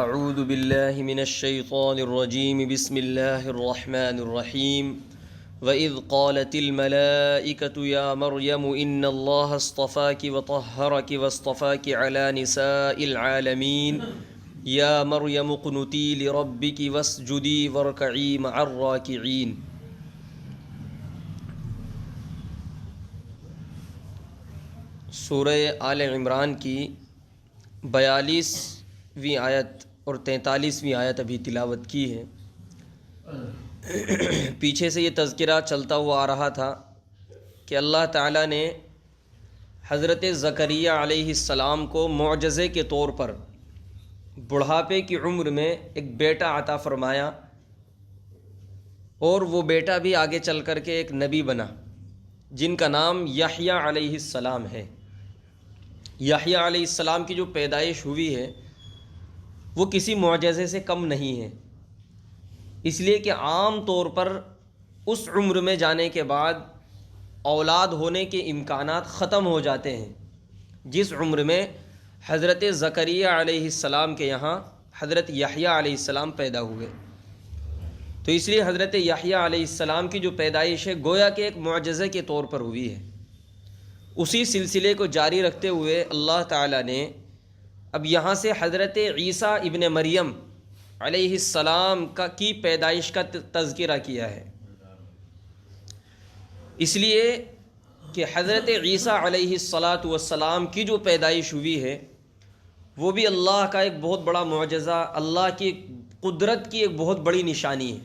اعوذ باللہ من الشیطان الرجیم بسم اللہ الرحمن الرحیم وَإِذْ قَالَتِ الْمَلَائِكَةُ يَا مَرْيَمُ إِنَّ اللَّهَ اصْطَفَاكِ وَطَهَّرَكِ وَاصْطَفَاكِ عَلَى نِسَاءِ الْعَالَمِينَ يَا مَرْيَمُ اقْنُتِي لِرَبِّكِ وَاسْجُدِي وَارْكَعِي مَعَ الرَّاكِعِينَ۔ سورہ آل عمران کی 42ویں آیت اور 43ویں آیت ابھی تلاوت کی ہے۔ پیچھے سے یہ تذکرہ چلتا ہوا آ رہا تھا کہ اللہ تعالیٰ نے حضرت زکریا علیہ السلام کو معجزے کے طور پر بڑھاپے کی عمر میں ایک بیٹا عطا فرمایا، اور وہ بیٹا بھی آگے چل کر کے ایک نبی بنا جن کا نام یحییٰ علیہ السلام ہے۔ یحییٰ علیہ السلام کی جو پیدائش ہوئی ہے وہ کسی معجزے سے کم نہیں ہے، اس لیے کہ عام طور پر اس عمر میں جانے کے بعد اولاد ہونے کے امکانات ختم ہو جاتے ہیں جس عمر میں حضرت زکریا علیہ السلام کے یہاں حضرت یحییٰ علیہ السلام پیدا ہوئے۔ تو اس لیے حضرت یحییٰ علیہ السلام کی جو پیدائش ہے گویا کہ ایک معجزے کے طور پر ہوئی ہے۔ اسی سلسلے کو جاری رکھتے ہوئے اللہ تعالیٰ نے اب یہاں سے حضرت عیسیٰ ابن مریم علیہ السلام کی پیدائش کا تذکرہ کیا ہے، اس لیے کہ حضرت عیسیٰ علیہ السلام کی جو پیدائش ہوئی ہے وہ بھی اللہ کا ایک بہت بڑا معجزہ، اللہ کی قدرت کی ایک بہت بڑی نشانی ہے۔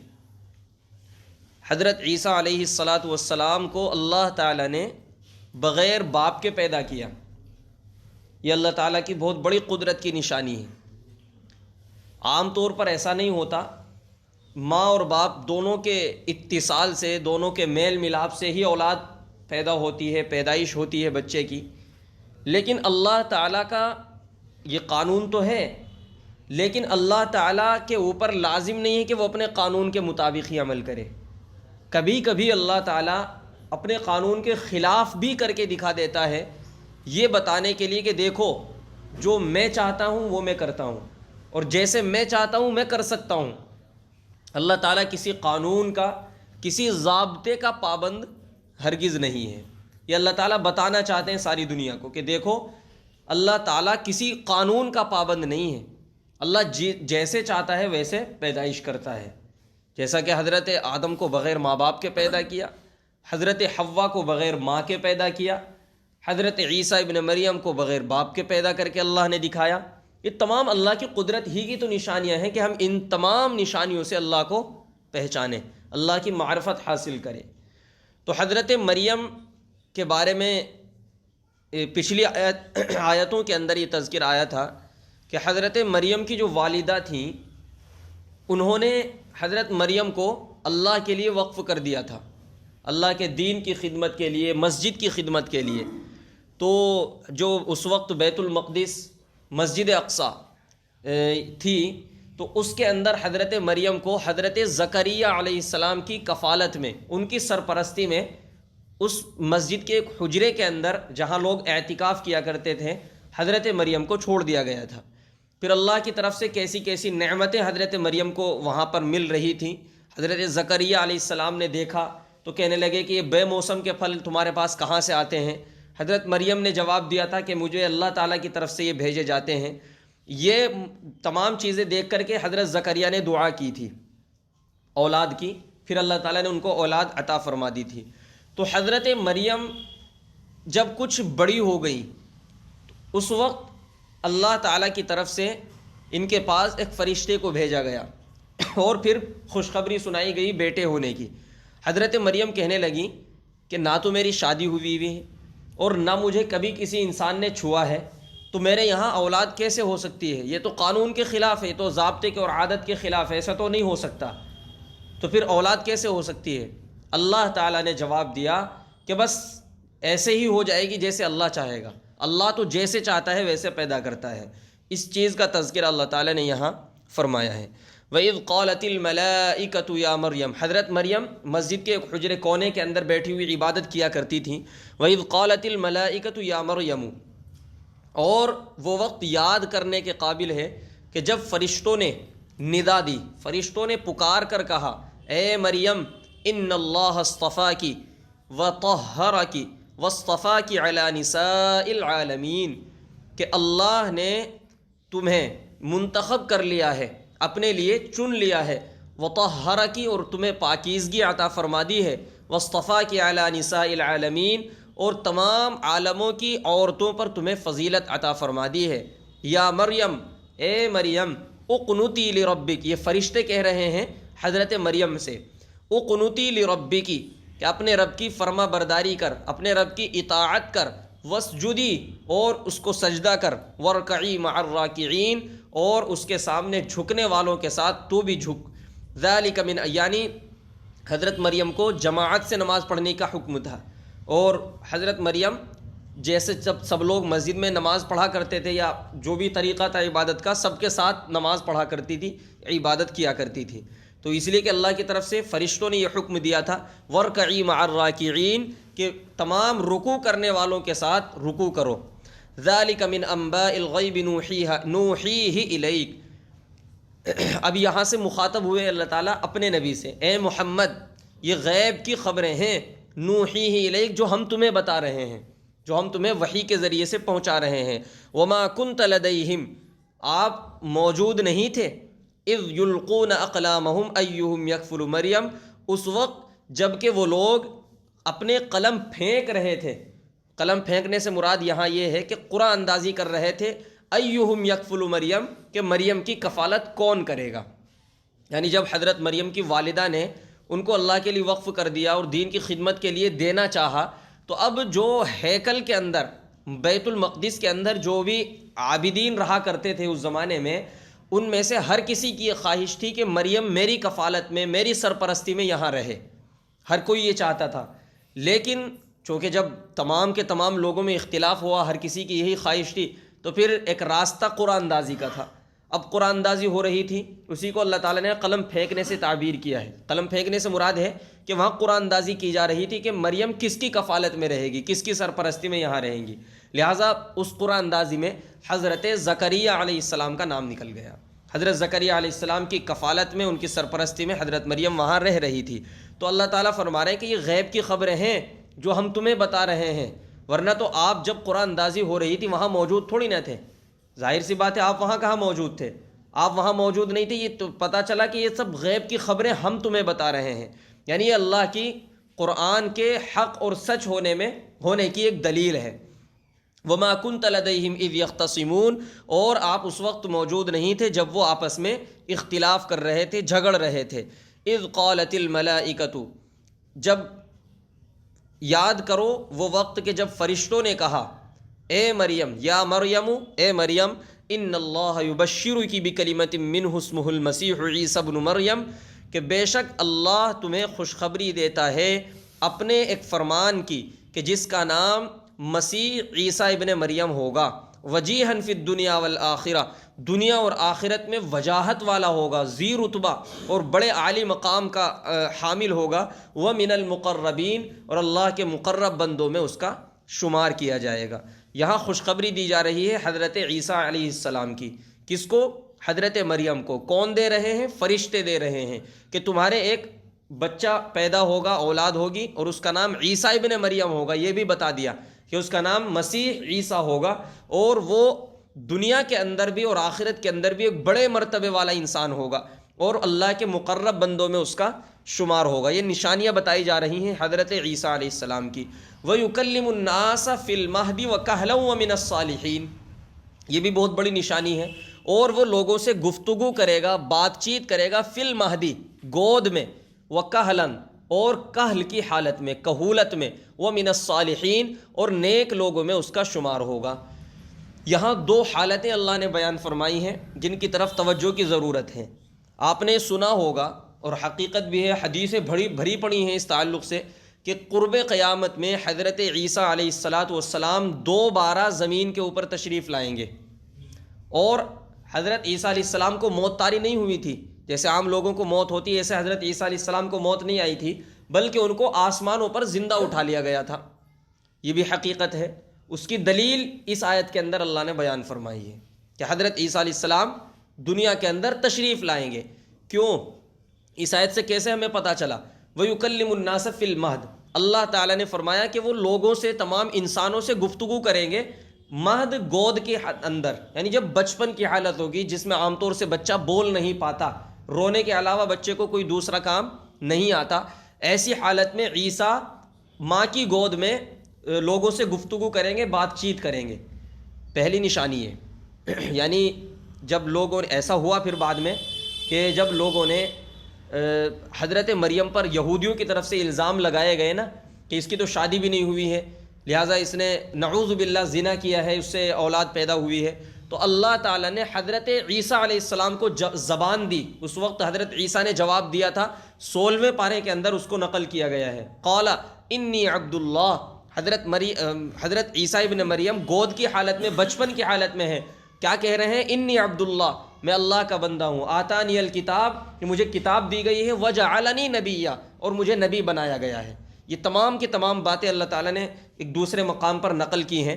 حضرت عیسیٰ علیہ السلام کو اللہ تعالیٰ نے بغیر باپ کے پیدا کیا، یہ اللہ تعالیٰ کی بہت بڑی قدرت کی نشانی ہے۔ عام طور پر ایسا نہیں ہوتا، ماں اور باپ دونوں کے اتصال سے، دونوں کے میل ملاپ سے ہی اولاد پیدا ہوتی ہے، پیدائش ہوتی ہے بچے کی، لیکن اللہ تعالیٰ کا یہ قانون تو ہے، لیکن اللہ تعالیٰ کے اوپر لازم نہیں ہے کہ وہ اپنے قانون کے مطابق ہی عمل کرے۔ کبھی کبھی اللہ تعالیٰ اپنے قانون کے خلاف بھی کر کے دکھا دیتا ہے، یہ بتانے کے لیے کہ دیکھو جو میں چاہتا ہوں وہ میں کرتا ہوں، اور جیسے میں چاہتا ہوں میں کر سکتا ہوں۔ اللہ تعالیٰ کسی قانون کا، کسی ضابطے کا پابند ہرگز نہیں ہے۔ یہ اللہ تعالیٰ بتانا چاہتے ہیں ساری دنیا کو کہ دیکھو اللہ تعالیٰ کسی قانون کا پابند نہیں ہے، اللہ جیسے چاہتا ہے ویسے پیدائش کرتا ہے۔ جیسا کہ حضرت آدم کو بغیر ماں باپ کے پیدا کیا، حضرت حوا کو بغیر ماں کے پیدا کیا، حضرت عیسیٰ ابن مریم کو بغیر باپ کے پیدا کر کے اللہ نے دکھایا۔ یہ تمام اللہ کی قدرت ہی کی تو نشانیاں ہیں کہ ہم ان تمام نشانیوں سے اللہ کو پہچانیں، اللہ کی معرفت حاصل کریں۔ تو حضرت مریم کے بارے میں پچھلی آیتوں کے اندر یہ تذکر آیا تھا کہ حضرت مریم کی جو والدہ تھیں انہوں نے حضرت مریم کو اللہ کے لیے وقف کر دیا تھا، اللہ کے دین کی خدمت کے لیے، مسجد کی خدمت کے لیے۔ تو جو اس وقت بیت المقدس مسجد اقصیٰ تھی تو اس کے اندر حضرت مریم کو حضرت زکریا علیہ السلام کی کفالت میں، ان کی سرپرستی میں، اس مسجد کے ایک حجرے کے اندر جہاں لوگ اعتکاف کیا کرتے تھے حضرت مریم کو چھوڑ دیا گیا تھا۔ پھر اللہ کی طرف سے کیسی کیسی نعمتیں حضرت مریم کو وہاں پر مل رہی تھیں۔ حضرت زکریا علیہ السلام نے دیکھا تو کہنے لگے کہ یہ بے موسم کے پھل تمہارے پاس کہاں سے آتے ہیں؟ حضرت مریم نے جواب دیا تھا کہ مجھے اللہ تعالیٰ کی طرف سے یہ بھیجے جاتے ہیں۔ یہ تمام چیزیں دیکھ کر کے حضرت زکریا نے دعا کی تھی اولاد کی، پھر اللہ تعالیٰ نے ان کو اولاد عطا فرما دی تھی۔ تو حضرت مریم جب کچھ بڑی ہو گئی اس وقت اللہ تعالیٰ کی طرف سے ان کے پاس ایک فرشتے کو بھیجا گیا اور پھر خوشخبری سنائی گئی بیٹے ہونے کی۔ حضرت مریم کہنے لگیں کہ نہ تو میری شادی ہوئی ہے اور نہ مجھے کبھی کسی انسان نے چھوا ہے، تو میرے یہاں اولاد کیسے ہو سکتی ہے؟ یہ تو قانون کے خلاف ہے، تو ضابطے کے اور عادت کے خلاف ہے، ایسا تو نہیں ہو سکتا، تو پھر اولاد کیسے ہو سکتی ہے؟ اللہ تعالیٰ نے جواب دیا کہ بس ایسے ہی ہو جائے گی جیسے اللہ چاہے گا، اللہ تو جیسے چاہتا ہے ویسے پیدا کرتا ہے۔ اس چیز کا تذکرہ اللہ تعالیٰ نے یہاں فرمایا ہے۔ وَإِذْ قَالَتِ الْمَلَائِكَةُ يَا مَرْيَمْ، حضرت مریم مسجد کے ایک حجرے کونے کے اندر بیٹھی ہوئی عبادت کیا کرتی تھیں۔ وَإِذْ قَالَتِ الْمَلَائِكَةُ يَا مَرْيَمُ، اور وہ وقت یاد کرنے کے قابل ہے کہ جب فرشتوں نے ندا دی، فرشتوں نے پکار کر کہا اے مریم ان اللہ اصطفاکی وطہرکی واصطفاکی علی نساء العالمین، کہ اللہ نے تمہیں منتخب کر لیا ہے، اپنے لیے چن لیا ہے، وطہرکی اور تمہیں پاکیزگی عطا فرما دی ہے، واصطفاکی علی نساء العالمین اور تمام عالموں کی عورتوں پر تمہیں فضیلت عطا فرما دی ہے۔ یا مریم اے مریم اقنتی لربک، یہ فرشتے کہہ رہے ہیں حضرت مریم سے، اقنتی لربکی، کہ اپنے رب کی فرما برداری کر، اپنے رب کی اطاعت کر، وسجدی اور اس کو سجدہ کر، ورکعی مع الراکعین اور اس کے سامنے جھکنے والوں کے ساتھ تو بھی جھک، ذالک من، یعنی حضرت مریم کو جماعت سے نماز پڑھنے کا حکم تھا، اور حضرت مریم جیسے جب سب لوگ مسجد میں نماز پڑھا کرتے تھے یا جو بھی طریقہ تھا عبادت کا، سب کے ساتھ نماز پڑھا کرتی تھی، عبادت کیا کرتی تھی، تو اس لیے کہ اللہ کی طرف سے فرشتوں نے یہ حکم دیا تھا وَارْكَعِي مَعَ الرَّاكِعِينَ، کہ تمام رکوع کرنے والوں کے ساتھ رکوع کرو۔ ذَلِكَ مِنْ أَنْبَاءِ الْغَيْبِ نُوحِيهِ إِلَيْكَ، اب یہاں سے مخاطب ہوئے اللہ تعالیٰ اپنے نبی سے، اے محمد یہ غیب کی خبریں ہیں، نوحیہ الیک، جو ہم تمہیں بتا رہے ہیں، جو ہم تمہیں وحی کے ذریعے سے پہنچا رہے ہیں۔ وما کنت لدیہم، آپ موجود نہیں تھے، اذ یلقون اقلامہم ایہم یکفل مریم، اس وقت جب کہ وہ لوگ اپنے قلم پھینک رہے تھے، قلم پھینکنے سے مراد یہاں یہ ہے کہ قرعہ اندازی کر رہے تھے، ایہم یکفل مریم، کہ مریم کی کفالت کون کرے گا، یعنی جب حضرت مریم کی والدہ نے ان کو اللہ کے لیے وقف کر دیا اور دین کی خدمت کے لیے دینا چاہا، تو اب جو ہیکل کے اندر، بیت المقدس کے اندر جو بھی عابدین رہا کرتے تھے اس زمانے میں، ان میں سے ہر کسی کی یہ خواہش تھی کہ مریم میری کفالت میں، میری سرپرستی میں یہاں رہے، ہر کوئی یہ چاہتا تھا۔ لیکن چونکہ جب تمام کے تمام لوگوں میں اختلاف ہوا، ہر کسی کی یہی خواہش تھی، تو پھر ایک راستہ قرآن اندازی کا تھا۔ اب قرآن اندازی ہو رہی تھی، اسی کو اللہ تعالیٰ نے قلم پھینکنے سے تعبیر کیا ہے۔ قلم پھینکنے سے مراد ہے کہ وہاں قرآن اندازی کی جا رہی تھی کہ مریم کس کی کفالت میں رہے گی، کس کی سرپرستی میں یہاں رہیں گی، لہٰذا اس قرآن اندازی میں حضرت زکریا علیہ السلام کا نام نکل گیا۔ حضرت زکریا علیہ السلام کی کفالت میں، ان کی سرپرستی میں حضرت مریم وہاں رہ رہی تھی۔ تو اللہ تعالیٰ فرما رہے ہیں کہ یہ غیب کی خبریں ہیں جو ہم تمہیں بتا رہے ہیں، ورنہ تو آپ جب قرآن اندازی ہو رہی تھی وہاں موجود تھوڑی نہ تھے، ظاہر سی بات ہے آپ وہاں کہاں موجود تھے، آپ وہاں موجود نہیں تھے، یہ تو پتہ چلا کہ یہ سب غیب کی خبریں ہم تمہیں بتا رہے ہیں، یعنی یہ اللہ کی قرآن کے حق اور سچ ہونے کی ایک دلیل ہے۔ وما کنت لدیہم اذ یختصمون، اور آپ اس وقت موجود نہیں تھے جب وہ آپس میں اختلاف کر رہے تھے، جھگڑ رہے تھے۔ اذ قالت الملائکۃ، جب یاد کرو وہ وقت کہ جب فرشتوں نے کہا اے مریم، یا مریم، اے مریم، ان اللہ یبشرک بکلمۃ منہ اسمہ المسیح عیسی ابن مریم، کہ بے شک اللہ تمہیں خوشخبری دیتا ہے اپنے ایک فرمان کی کہ جس کا نام مسیح عیسیٰ ابن مریم ہوگا، وجیہن فی الدنیا والآخرہ، دنیا اور آخرت میں وجاہت والا ہوگا، ذی رتبہ اور بڑے عالی مقام کا حامل ہوگا، ومن المقربین، اور اللہ کے مقرب بندوں میں اس کا شمار کیا جائے گا۔ یہاں خوشخبری دی جا رہی ہے حضرت عیسیٰ علیہ السلام کی، کس کو؟ حضرت مریم کو۔ کون دے رہے ہیں؟ فرشتے دے رہے ہیں کہ تمہارے ایک بچہ پیدا ہوگا، اولاد ہوگی، اور اس کا نام عیسیٰ ابن مریم ہوگا، یہ بھی بتا دیا کہ اس کا نام مسیح عیسیٰ ہوگا، اور وہ دنیا کے اندر بھی اور آخرت کے اندر بھی ایک بڑے مرتبے والا انسان ہوگا، اور اللہ کے مقرب بندوں میں اس کا شمار ہوگا۔ یہ نشانیاں بتائی جا رہی ہیں حضرت عیسیٰ علیہ السلام کی۔ وَيُكَلِّمُ النَّاسَ فِي الْمَهْدِ وَكَهْلًا وَمِنَ الصَّالِحِينَ، یہ بھی بہت بڑی نشانی ہے، اور وہ لوگوں سے گفتگو کرے گا، بات چیت کرے گا، فی المہدی، گود میں، وَكَهْلًا، اور کہل کی حالت میں، کہولت میں، وَمِنَ الصَّالِحِينَ، اور نیک لوگوں میں اس کا شمار ہوگا۔ یہاں دو حالتیں اللہ نے بیان فرمائی ہیں جن کی طرف توجہ کی ضرورت ہے۔ آپ نے سنا ہوگا، اور حقیقت بھی ہے، حدیثیں بھری پڑی ہیں اس تعلق سے، کہ قرب قیامت میں حضرت عیسیٰ علیہ السلام دوبارہ زمین کے اوپر تشریف لائیں گے، اور حضرت عیسیٰ علیہ السلام کو موت طاری نہیں ہوئی تھی، جیسے عام لوگوں کو موت ہوتی ہے ایسے حضرت عیسیٰ علیہ السلام کو موت نہیں آئی تھی، بلکہ ان کو آسمانوں پر زندہ اٹھا لیا گیا تھا۔ یہ بھی حقیقت ہے، اس کی دلیل اس آیت کے اندر اللہ نے بیان فرمائی ہے کہ حضرت عیسیٰ علیہ السلام دنیا کے اندر تشریف لائیں گے۔ کیوں؟ اس آیت سے کیسے ہمیں پتہ چلا؟ وَيُكَلِّمُ النَّاسَ فِي الْمَهْدِ، اللہ تعالیٰ نے فرمایا کہ وہ لوگوں سے، تمام انسانوں سے گفتگو کریں گے مہد، گود کے اندر، یعنی جب بچپن کی حالت ہوگی جس میں عام طور سے بچہ بول نہیں پاتا، رونے کے علاوہ بچے کو کوئی دوسرا کام نہیں آتا، ایسی حالت میں عیسیٰ ماں کی گود میں لوگوں سے گفتگو کریں گے، بات چیت کریں گے۔ پہلی نشانی ہے، یعنی جب لوگوں نے، ایسا ہوا پھر بعد میں کہ جب لوگوں نے حضرت مریم پر یہودیوں کی طرف سے الزام لگائے گئے نا کہ اس کی تو شادی بھی نہیں ہوئی ہے، لہٰذا اس نے نعوذ باللہ زنا کیا ہے، اس سے اولاد پیدا ہوئی ہے، تو اللہ تعالیٰ نے حضرت عیسیٰ علیہ السلام کو زبان دی۔ اس وقت حضرت عیسیٰ نے جواب دیا تھا، 16ویں پارے کے اندر اس کو نقل کیا گیا ہے، قال انی عبد اللہ۔ حضرت عیسیٰ ابن مریم گود کی حالت میں، بچپن کی حالت میں ہے، کیا کہہ رہے ہیں؟ انی عبد اللہ، میں اللہ کا بندہ ہوں، آتانی الکتاب، کہ مجھے کتاب دی گئی ہے، وجعلنی نبیا، اور مجھے نبی بنایا گیا ہے۔ یہ تمام کی تمام باتیں اللہ تعالیٰ نے ایک دوسرے مقام پر نقل کی ہیں۔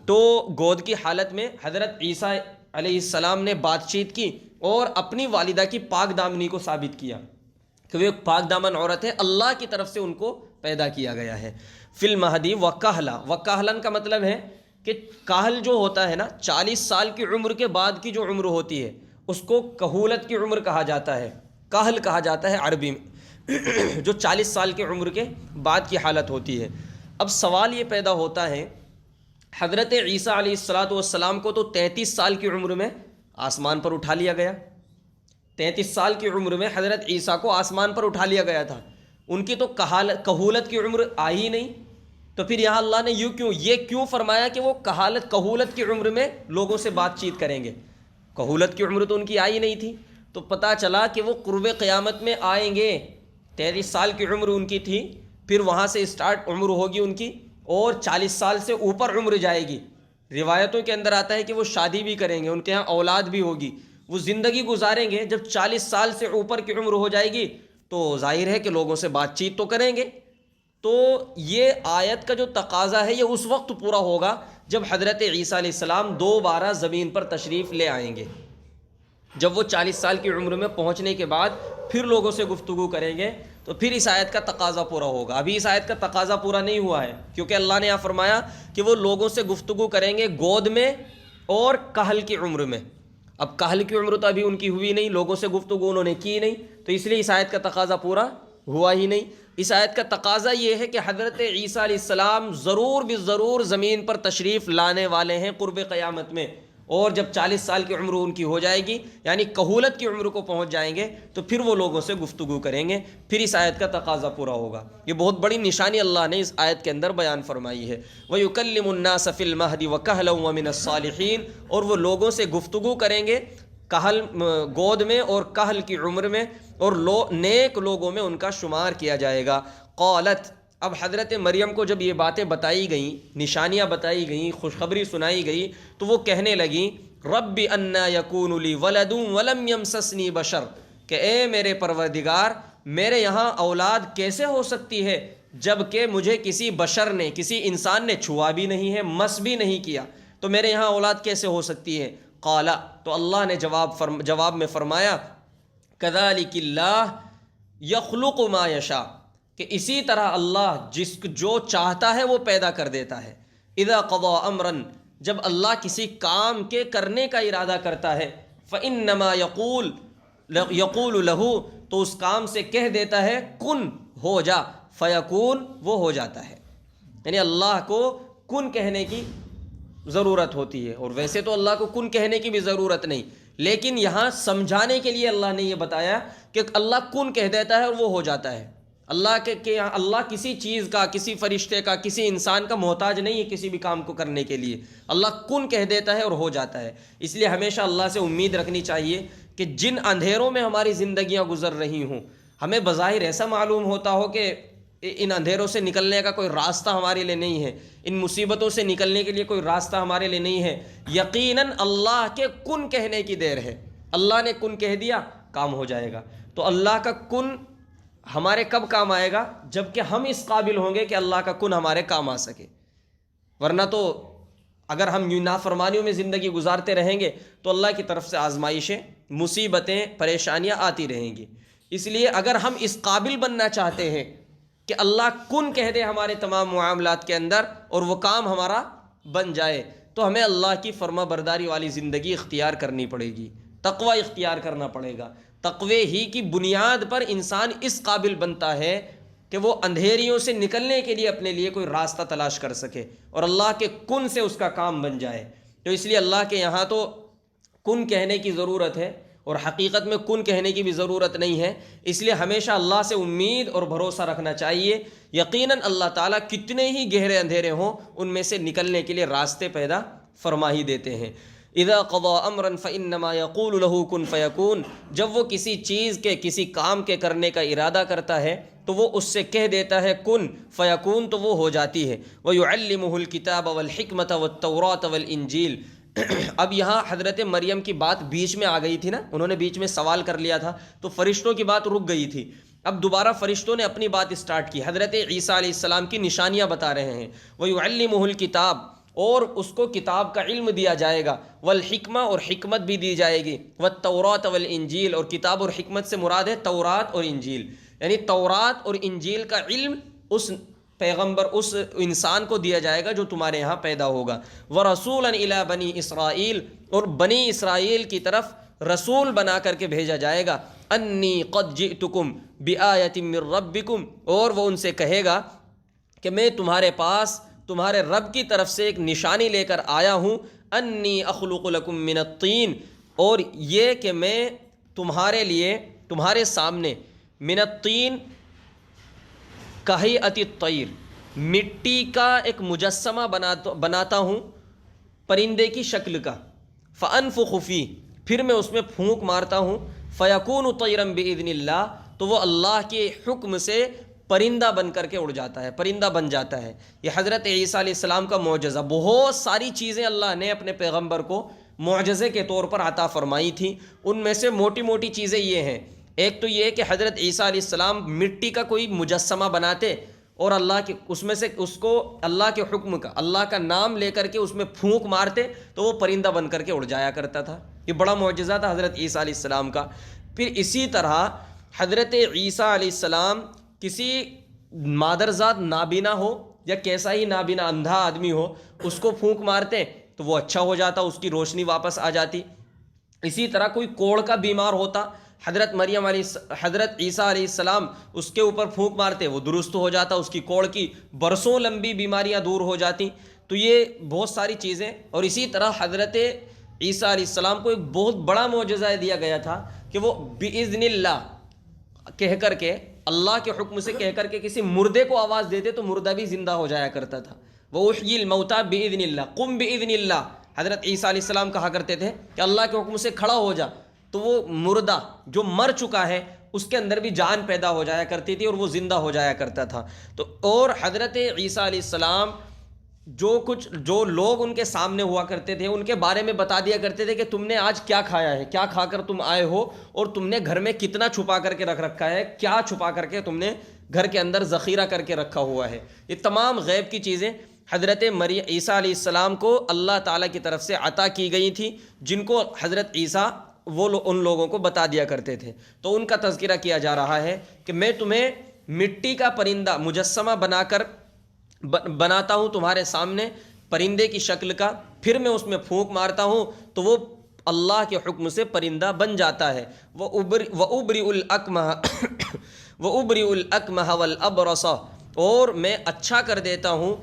تو گود کی حالت میں حضرت عیسیٰ علیہ السلام نے بات چیت کی اور اپنی والدہ کی پاک دامنی کو ثابت کیا کہ وہ ایک پاک دامن عورت ہے، اللہ کی طرف سے ان کو پیدا کیا گیا ہے۔ فی المہدی وکہلا، وکہلن کا مطلب ہے کہ کاہل جو ہوتا ہے نا، 40 سال کی عمر کے بعد کی جو عمر ہوتی ہے اس کو کہولت کی عمر کہا جاتا ہے، کاہل کہا جاتا ہے عربی میں، جو 40 سال کی عمر کے بعد کی حالت ہوتی ہے۔ اب سوال یہ پیدا ہوتا ہے، حضرت عیسیٰ علیہ السلام کو تو 33 سال کی عمر میں آسمان پر اٹھا لیا گیا، 33 سال کی عمر میں حضرت عیسیٰ کو آسمان پر اٹھا لیا گیا تھا، ان کی تو کہولت کی عمر آئی ہی نہیں، تو پھر یہاں اللہ نے یہ کیوں فرمایا کہ وہ کہولت کی عمر میں لوگوں سے بات چیت کریں گے؟ کہولت کی عمر تو ان کی آئی نہیں تھی، تو پتہ چلا کہ وہ قرب قیامت میں آئیں گے۔ 33 سال کی عمر ان کی تھی، پھر وہاں سے اسٹارٹ عمر ہوگی ان کی، اور 40 سال سے اوپر عمر جائے گی۔ روایتوں کے اندر آتا ہے کہ وہ شادی بھی کریں گے، ان کے ہاں اولاد بھی ہوگی، وہ زندگی گزاریں گے۔ جب 40 سال سے اوپر کی عمر ہو جائے گی تو ظاہر ہے کہ لوگوں سے بات چیت تو کریں گے۔ تو یہ آیت کا جو تقاضا ہے یہ اس وقت پورا ہوگا جب حضرت عیسیٰ علیہ السلام دوبارہ زمین پر تشریف لے آئیں گے، جب وہ 40 سال کی عمر میں پہنچنے کے بعد پھر لوگوں سے گفتگو کریں گے تو پھر اس آیت کا تقاضا پورا ہوگا۔ ابھی اس آیت کا تقاضا پورا نہیں ہوا ہے، کیونکہ اللہ نے یہاں فرمایا کہ وہ لوگوں سے گفتگو کریں گے گود میں اور کہل کی عمر میں۔ اب کہل کی عمر تو ابھی ان کی ہوئی نہیں، لوگوں سے گفتگو انہوں نے کی نہیں، تو اس لیے اس آیت کا تقاضا پورا ہوا ہی نہیں۔ اس آیت کا تقاضا یہ ہے کہ حضرت عیسیٰ علیہ السلام ضرور بالضرور زمین پر تشریف لانے والے ہیں قرب قیامت میں، اور جب 40 سال کی عمر ان کی ہو جائے گی، یعنی کہولت کی عمر کو پہنچ جائیں گے، تو پھر وہ لوگوں سے گفتگو کریں گے، پھر اس آیت کا تقاضا پورا ہوگا۔ یہ بہت بڑی نشانی اللہ نے اس آیت کے اندر بیان فرمائی ہے۔ وَيُكَلِّمُ النَّاسَ فِي الْمَهْدِ وَكَهْلًا وَمِنَ الصَّالِحِينَ، اور وہ لوگوں سے گفتگو کریں گے کہل گود میں اور کہل کی عمر میں، اور نیک لوگوں میں ان کا شمار کیا جائے گا۔ قالت، اب حضرت مریم کو جب یہ باتیں بتائی گئیں، نشانیاں بتائی گئیں، خوشخبری سنائی گئی، تو وہ کہنے لگیں رب انا یکون لی ولد ولم یمسسنی بشر، کہ اے میرے پروردگار، میرے یہاں اولاد کیسے ہو سکتی ہے جب کہ مجھے کسی بشر نے، کسی انسان نے چھوا بھی نہیں ہے، مس بھی نہیں کیا، تو میرے یہاں اولاد کیسے ہو سکتی ہے؟ قال، تو اللہ نے جواب میں فرمایا کذالک اللہ یخلق ما یشاء، کہ اسی طرح اللہ جو چاہتا ہے وہ پیدا کر دیتا ہے۔ اذا قضا امرا، جب اللہ کسی کام کے کرنے کا ارادہ کرتا ہے، فانما یقول له، تو اس کام سے کہہ دیتا ہے کن، ہو جا، فیکون، وہ ہو جاتا ہے۔ یعنی اللہ کو کن کہنے کی ضرورت ہوتی ہے، اور ویسے تو اللہ کو کن کہنے کی بھی ضرورت نہیں، لیکن یہاں سمجھانے کے لیے اللہ نے یہ بتایا کہ اللہ کن کہہ دیتا ہے اور وہ ہو جاتا ہے۔ اللہ کسی چیز کا، کسی فرشتے کا، کسی انسان کا محتاج نہیں ہے کسی بھی کام کو کرنے کے لیے، اللہ کن کہہ دیتا ہے اور ہو جاتا ہے۔ اس لیے ہمیشہ اللہ سے امید رکھنی چاہیے کہ جن اندھیروں میں ہماری زندگیاں گزر رہی ہوں، ہمیں بظاہر ایسا معلوم ہوتا ہو کہ ان اندھیروں سے نکلنے کا کوئی راستہ ہمارے لیے نہیں ہے، ان مصیبتوں سے نکلنے کے لیے کوئی راستہ ہمارے لیے نہیں ہے، یقیناً اللہ کے کن کہنے کی دیر ہے۔ اللہ نے کن کہہ دیا، کام ہو جائے گا۔ تو اللہ کا کن ہمارے کب کام آئے گا؟ جب کہ ہم اس قابل ہوں گے کہ اللہ کا کن ہمارے کام آ سکے، ورنہ تو اگر ہم نافرمانیوں میں زندگی گزارتے رہیں گے تو اللہ کی طرف سے آزمائشیں مصیبتیں پریشانیاں آتی رہیں گی۔ اس لیے اگر ہم اس قابل بننا چاہتے ہیں کہ اللہ کن کہہ دے ہمارے تمام معاملات کے اندر اور وہ کام ہمارا بن جائے، تو ہمیں اللہ کی فرما برداری والی زندگی اختیار کرنی پڑے گی، تقوی اختیار کرنا پڑے گا۔ تقوی ہی کی بنیاد پر انسان اس قابل بنتا ہے کہ وہ اندھیریوں سے نکلنے کے لیے اپنے لیے کوئی راستہ تلاش کر سکے اور اللہ کے کن سے اس کا کام بن جائے۔ تو اس لیے اللہ کے یہاں تو کن کہنے کی ضرورت ہے اور حقیقت میں کن کہنے کی بھی ضرورت نہیں ہے۔ اس لیے ہمیشہ اللہ سے امید اور بھروسہ رکھنا چاہیے۔ یقیناً اللہ تعالیٰ کتنے ہی گہرے اندھیرے ہوں ان میں سے نکلنے کے لیے راستے پیدا فرما ہی دیتے ہیں۔ اذا قضى امرا فانما يقول له كن فيكون، جب وہ کسی چیز کے کسی کام کے کرنے کا ارادہ کرتا ہے تو وہ اس سے کہہ دیتا ہے کن فیکون، تو وہ ہو جاتی ہے۔ وَيُعَلِّمُهُ الْكِتَابَ وَالْحِكْمَةَ وَالتَّوْرَاةَ وَالْإِنْجِيلَ۔ اب یہاں حضرت مریم کی بات بیچ میں آ گئی تھی نا، انہوں نے بیچ میں سوال کر لیا تھا تو فرشتوں کی بات رک گئی تھی۔ اب دوبارہ فرشتوں نے اپنی بات اسٹارٹ کی، حضرت عیسیٰ علیہ السلام کی نشانیاں بتا رہے ہیں۔ وَيُعَلِّمُهُ الْكِتَابَ، اور اس کو کتاب کا علم دیا جائے گا، والحکمہ، اور حکمت بھی دی جائے گی، والتوراۃ والانجیل، اور کتاب اور حکمت سے مراد ہے تورات اور انجیل، یعنی تورات اور انجیل کا علم اس پیغمبر، اس انسان کو دیا جائے گا جو تمہارے یہاں پیدا ہوگا۔ ورسولا الی بنی اسرائیل، اور بنی اسرائیل کی طرف رسول بنا کر کے بھیجا جائے گا۔ انی قد جئتکم بآیۃ من ربکم، اور وہ ان سے کہے گا کہ میں تمہارے پاس تمہارے رب کی طرف سے ایک نشانی لے کر آیا ہوں۔ انی اخلق لکم من الطین، اور یہ کہ میں تمہارے لیے تمہارے سامنے من الطین کہیئت الطیر، مٹی کا ایک مجسمہ بناتا ہوں پرندے کی شکل کا۔ فانفخ فیہ، پھر میں اس میں پھونک مارتا ہوں۔ فیکون طیرا باذن اللہ، تو وہ اللہ کے حکم سے پرندہ بن کر کے اڑ جاتا ہے، پرندہ بن جاتا ہے۔ یہ حضرت عیسیٰ علیہ السلام کا معجزہ، بہت ساری چیزیں اللہ نے اپنے پیغمبر کو معجزے کے طور پر عطا فرمائی تھیں۔ ان میں سے موٹی موٹی چیزیں یہ ہیں، ایک تو یہ کہ حضرت عیسیٰ علیہ السلام مٹی کا کوئی مجسمہ بناتے اور اللہ کے اس میں سے اس کو اللہ کے حکم کا، اللہ کا نام لے کر کے اس میں پھونک مارتے تو وہ پرندہ بن کر کے اڑ جایا کرتا تھا۔ یہ بڑا معجزہ تھا حضرت عیسیٰ علیہ السلام کا۔ پھر اسی طرح حضرت عیسیٰ علیہ السلام کسی مادرزاد نابینا ہو یا کیسا ہی نابینا اندھا آدمی ہو، اس کو پھونک مارتے تو وہ اچھا ہو جاتا، اس کی روشنی واپس آ جاتی۔ اسی طرح کوئی کوڑ کا بیمار ہوتا، حضرت عیسیٰ علیہ السلام اس کے اوپر پھونک مارتے، وہ درست ہو جاتا، اس کی کوڑ کی برسوں لمبی بیماریاں دور ہو جاتی۔ تو یہ بہت ساری چیزیں۔ اور اسی طرح حضرت عیسیٰ علیہ السلام کو ایک بہت بڑا معجزہ دیا گیا تھا کہ وہ بِإِذْنِ اللہ کہہ کر کے، اللہ کے حکم سے کہہ کر کے کسی مردے کو آواز دیتے تو مردہ بھی زندہ ہو جایا کرتا تھا۔ وَأُحْيِي الْمَوْتَى بِإِذْنِ اللَّهِ، قُمْ بِإِذْنِ اللَّهِ، حضرت عیسیٰ علیہ السلام کہا کرتے تھے کہ اللہ کے حکم سے کھڑا ہو جا، تو وہ مردہ جو مر چکا ہے اس کے اندر بھی جان پیدا ہو جایا کرتی تھی اور وہ زندہ ہو جایا کرتا تھا۔ تو اور حضرت عیسیٰ علیہ السلام جو لوگ ان کے سامنے ہوا کرتے تھے ان کے بارے میں بتا دیا کرتے تھے کہ تم نے آج کیا کھایا ہے، کیا کھا کر تم آئے ہو، اور تم نے گھر میں کتنا چھپا کر کے رکھ رکھا ہے، کیا چھپا کر کے تم نے گھر کے اندر ذخیرہ کر کے رکھا ہوا ہے۔ یہ تمام غیب کی چیزیں حضرت عیسیٰ علیہ السلام کو اللہ تعالیٰ کی طرف سے عطا کی گئی تھیں، جن کو حضرت عیسیٰ ان لوگوں کو بتا دیا کرتے تھے۔ تو ان کا تذکرہ کیا جا رہا ہے کہ میں تمہیں مٹی کا پرندہ مجسمہ بناتا ہوں تمہارے سامنے پرندے کی شکل کا، پھر میں اس میں پھونک مارتا ہوں تو وہ اللہ کے حکم سے پرندہ بن جاتا ہے۔ وَأُبْرِئُ الْأَكْمَحَ وَالْأَبْرَصَ، اور میں اچھا کر دیتا ہوں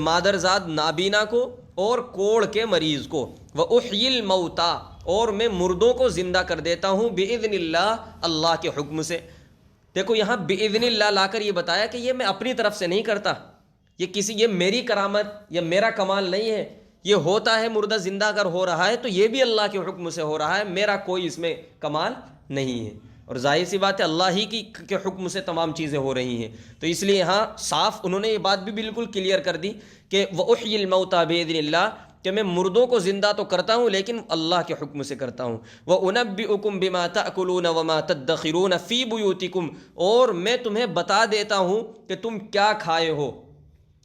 مادرزاد نابینا کو اور کوڑ کے مریض کو۔ وَأُحْيِي الْمَوْتَى، اور میں مردوں کو زندہ کر دیتا ہوں بِإِذْنِ اللہ، اللہ کے حکم سے۔ دیکھو یہاں بِإِذْنِ اللہ لا کر یہ بتایا کہ یہ میں اپنی طرف سے نہیں کرتا، یہ میری کرامت یا میرا کمال نہیں ہے، یہ ہوتا ہے مردہ زندہ اگر ہو رہا ہے تو یہ بھی اللہ کے حکم سے ہو رہا ہے، میرا کوئی اس میں کمال نہیں ہے۔ اور ظاہر سی بات ہے اللہ ہی کے حکم سے تمام چیزیں ہو رہی ہیں۔ تو اس لیے یہاں صاف انہوں نے یہ بات بھی بالکل کلیئر کر دی کہ وَأُحْيِي الْمَوْتَى بِإِذْنِ اللَّهِ، کہ میں مردوں کو زندہ تو کرتا ہوں لیکن اللہ کے حکم سے کرتا ہوں۔ وَأُنَبِّئُكُم بِمَا تَأْكُلُونَ وَمَا تَدَّخِرُونَ فِي بُيُوتِكُمْ، اور میں تمہیں بتا دیتا ہوں کہ تم کیا کھائے ہو،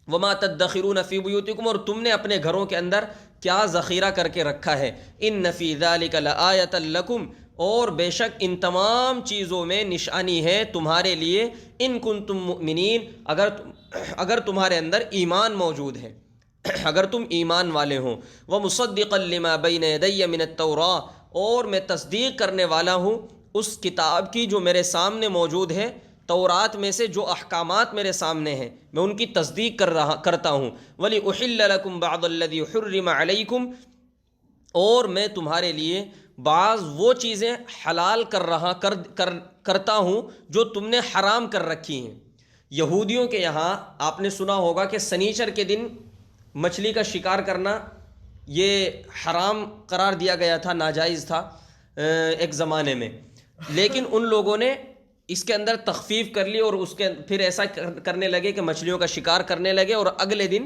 وَمَا تَدَّخِرُونَ فِي بُيُوتِكُمْ، اور تم نے اپنے گھروں کے اندر کیا ذخیرہ کر کے رکھا ہے۔ إِنَّ فِي ذَلِكَ لَآيَةً لَكُمْ، اور بے شک ان تمام چیزوں میں نشانی ہے تمہارے لیے ان کنتم مؤمنین، اگر تمہارے اندر ایمان موجود ہے، اگر تم ایمان والے ہوں۔ ومصدقا لما بین یدی من التوراۃ، اور میں تصدیق کرنے والا ہوں اس کتاب کی جو میرے سامنے موجود ہے، تورات میں سے جو احکامات میرے سامنے ہیں میں ان کی تصدیق کرتا ہوں۔ وَلِأُحِلَّ لَكُمْ بَعْضَ الَّذِي حُرِّمَ عَلَيْكُمْ، اور میں تمہارے لیے بعض وہ چیزیں حلال کرتا ہوں جو تم نے حرام کر رکھی ہیں۔ یہودیوں کے یہاں آپ نے سنا ہوگا کہ سنیچر کے دن مچھلی کا شکار کرنا یہ حرام قرار دیا گیا تھا، ناجائز تھا ایک زمانے میں، لیکن ان لوگوں نے اس کے اندر تخفیف کر لی اور اس کے پھر ایسا کرنے لگے کہ مچھلیوں کا شکار کرنے لگے اور اگلے دن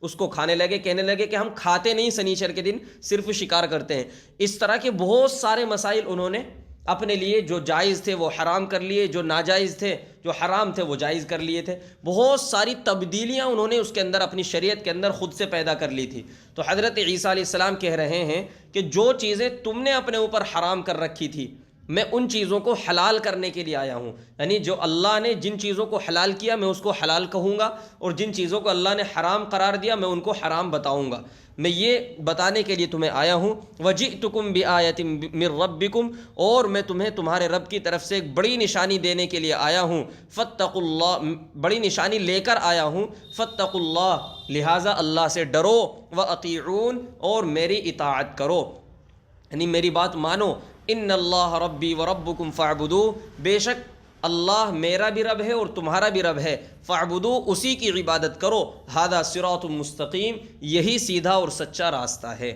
اس کو کھانے لگے، کہنے لگے کہ ہم کھاتے نہیں سنیچر کے دن، صرف شکار کرتے ہیں۔ اس طرح کے بہت سارے مسائل انہوں نے اپنے لیے جو جائز تھے وہ حرام کر لیے، جو ناجائز تھے جو حرام تھے وہ جائز کر لیے تھے۔ بہت ساری تبدیلیاں انہوں نے اس کے اندر اپنی شریعت کے اندر خود سے پیدا کر لی تھی۔ تو حضرت عیسیٰ علیہ السلام کہہ رہے ہیں کہ جو چیزیں تم نے اپنے اوپر حرام کر رکھی تھی میں ان چیزوں کو حلال کرنے کے لیے آیا ہوں، یعنی جو اللہ نے جن چیزوں کو حلال کیا میں اس کو حلال کہوں گا، اور جن چیزوں کو اللہ نے حرام قرار دیا میں ان کو حرام بتاؤں گا۔ میں یہ بتانے کے لیے تمہیں آیا ہوں۔ وَجِئْتُكُمْ بِآیَةٍ مِّن رَبِّكُمْ، اور میں تمہیں تمہارے رب کی طرف سے ایک بڑی نشانی دینے کے لیے آیا ہوں۔ فَاتَّقُوا اللَّهَ، بڑی نشانی لے کر آیا ہوں۔ فَاتَّقُوا اللَّهَ، لہٰذا اللہ سے ڈرو۔ وَأَطِیعُونِ، اور میری اطاعت کرو، یعنی میری بات مانو۔ ان اللہ ربی وربکم فاعبدوہ، بے شک اللہ میرا بھی رب ہے اور تمہارا بھی رب ہے، فاعبدوہ، اسی کی عبادت کرو۔ ھذا صراط مستقیم، یہی سیدھا اور سچا راستہ ہے۔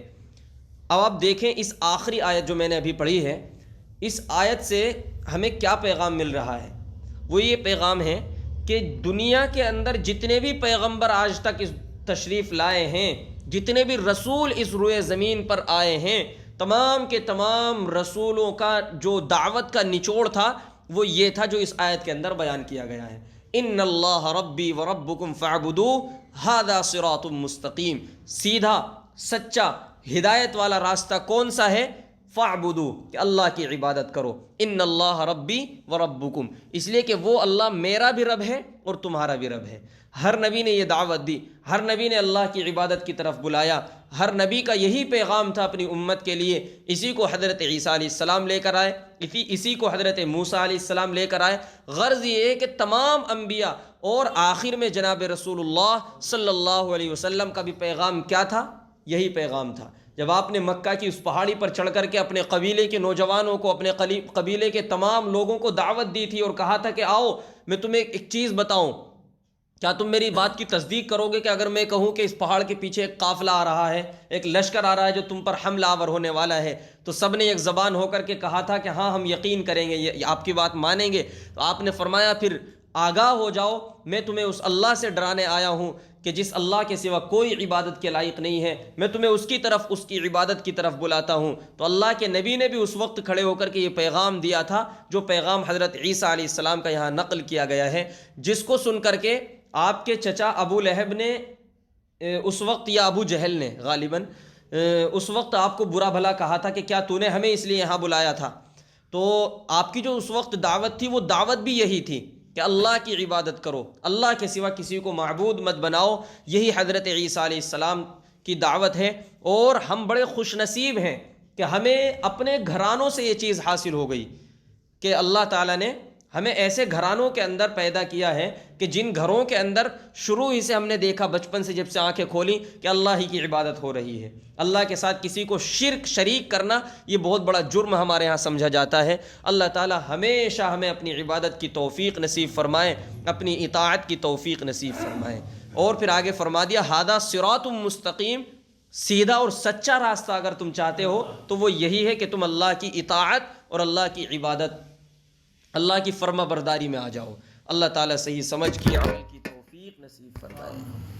اب آپ دیکھیں اس آخری آیت جو میں نے ابھی پڑھی ہے، اس آیت سے ہمیں کیا پیغام مل رہا ہے؟ وہ یہ پیغام ہے کہ دنیا کے اندر جتنے بھی پیغمبر آج تک اس تشریف لائے ہیں، جتنے بھی رسول اس روئے زمین پر آئے ہیں، تمام کے تمام رسولوں کا جو دعوت کا نچوڑ تھا وہ یہ تھا جو اس آیت کے اندر بیان کیا گیا ہے۔ ان اللہ ربی وربکم فاعبدوہ ھذا صراط مستقیم، سیدھا سچا ہدایت والا راستہ کون سا ہے؟ فاعبدوہ، کہ اللہ کی عبادت کرو۔ ان اللہ ربی وربکم، اس لیے کہ وہ اللہ میرا بھی رب ہے اور تمہارا بھی رب ہے۔ ہر نبی نے یہ دعوت دی، ہر نبی نے اللہ کی عبادت کی طرف بلایا، ہر نبی کا یہی پیغام تھا اپنی امت کے لیے۔ اسی کو حضرت عیسیٰ علیہ السلام لے کر آئے، اسی کو حضرت موسیٰ علیہ السلام لے کر آئے۔ غرض یہ ہے کہ تمام انبیاء، اور آخر میں جناب رسول اللہ صلی اللہ علیہ وسلم کا بھی پیغام کیا تھا؟ یہی پیغام تھا۔ جب آپ نے مکہ کی اس پہاڑی پر چڑھ کر کے اپنے قبیلے کے نوجوانوں کو، اپنے قبیلے کے تمام لوگوں کو دعوت دی تھی اور کہا تھا کہ آؤ میں تمہیں ایک چیز بتاؤں، کیا تم میری بات کی تصدیق کرو گے کہ اگر میں کہوں کہ اس پہاڑ کے پیچھے ایک قافلہ آ رہا ہے، ایک لشکر آ رہا ہے جو تم پر حملہ آور ہونے والا ہے؟ تو سب نے ایک زبان ہو کر کے کہا تھا کہ ہاں ہم یقین کریں گے، یہ آپ کی بات مانیں گے۔ تو آپ نے فرمایا پھر آگاہ ہو جاؤ، میں تمہیں اس اللہ سے ڈرانے آیا ہوں کہ جس اللہ کے سوا کوئی عبادت کے لائق نہیں ہے، میں تمہیں اس کی طرف، اس کی عبادت کی طرف بلاتا ہوں۔ تو اللہ کے نبی نے بھی اس وقت کھڑے ہو کر کے یہ پیغام دیا تھا جو پیغام حضرت عیسیٰ علیہ السلام کا یہاں نقل کیا گیا ہے، جس کو سن کر کے آپ کے چچا ابو لہب نے اس وقت، یا ابو جہل نے غالباً اس وقت آپ کو برا بھلا کہا تھا کہ کیا تو نے ہمیں اس لیے یہاں بلایا تھا؟ تو آپ کی جو اس وقت دعوت تھی وہ دعوت بھی یہی تھی کہ اللہ کی عبادت کرو، اللہ کے سوا کسی کو معبود مت بناؤ۔ یہی حضرت عیسیٰ علیہ السلام کی دعوت ہے، اور ہم بڑے خوش نصیب ہیں کہ ہمیں اپنے گھرانوں سے یہ چیز حاصل ہو گئی کہ اللہ تعالیٰ نے ہمیں ایسے گھرانوں کے اندر پیدا کیا ہے کہ جن گھروں کے اندر شروع ہی سے ہم نے دیکھا، بچپن سے جب سے آنکھیں کھولیں، کہ اللہ ہی کی عبادت ہو رہی ہے۔ اللہ کے ساتھ کسی کو شریک کرنا یہ بہت بڑا جرم ہمارے ہاں سمجھا جاتا ہے۔ اللہ تعالیٰ ہمیشہ ہمیں اپنی عبادت کی توفیق نصیب فرمائے، اپنی اطاعت کی توفیق نصیب فرمائے۔ اور پھر آگے فرما دیا ھذا صراط مستقیم، سیدھا اور سچا راستہ اگر تم چاہتے ہو تو وہ یہی ہے کہ تم اللہ کی اطاعت اور اللہ کی عبادت، اللہ کی فرما برداری میں آ جاؤ۔ اللہ تعالیٰ صحیح سمجھ کی عمل کی توفیق نصیب فرمائے۔